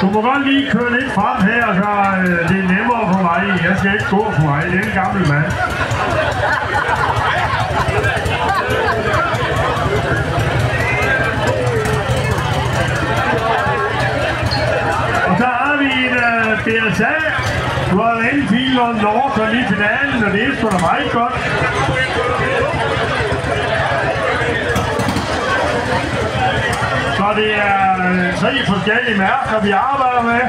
Du må godt lige køre lidt frem her, så det er nemmere for mig. Jeg skal ikke gå for mig. Det er en gammel mand. Og så har vi en BSA, Royal Enfield og Norton i finalen, og det er sgu da meget godt. Så det er 3 forskellige mærker, vi arbejder med.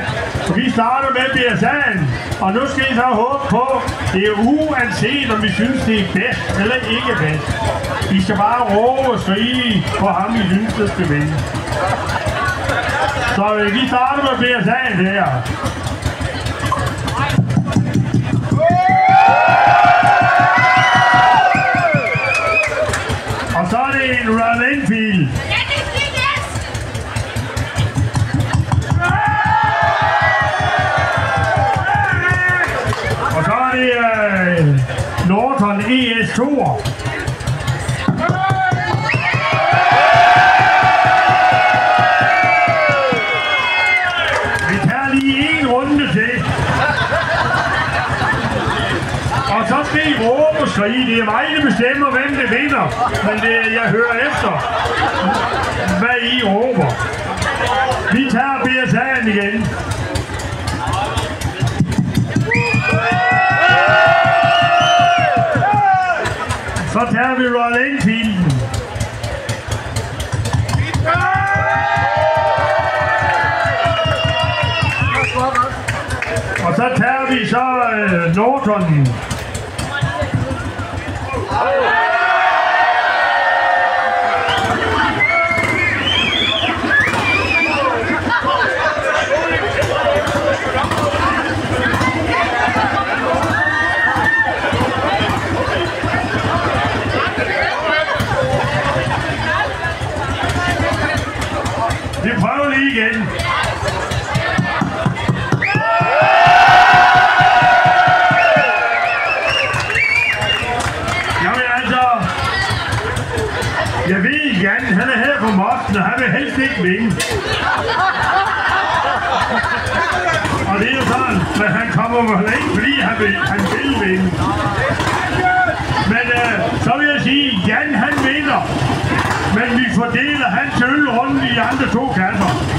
Vi starter med BSA'en, og nu skal I så håbe på, det er uanset om vi synes, det er bedst eller ikke bedst. I skal bare råbe og skrige på ham, I synes, der skal vinde. Så vi starter med BSA'en her. Og så er det en Royal Enfield. Og så er det Norton ES2. Vi tager lige en runde til. Og så skal I råbe og skrige. Det er mig, der bestemmer, hvem det vinder. Men det er, jeg hører efter, hvad I råber. Vi tager BSA'en igen. Så tager vi Royal Enfielden. Og så tager vi så Norton. Vi prøver lige igen. Jamen altså, jeg ved Jan, han er her på Mosten, og han vil helst ikke vinde. Og det er jo sådan, at han kommer vel ikke, fordi han vil vinde. Men så vil jeg sige, Jan han vinder. Men vi fordeler hans øl rundt i de andre 2 kasser.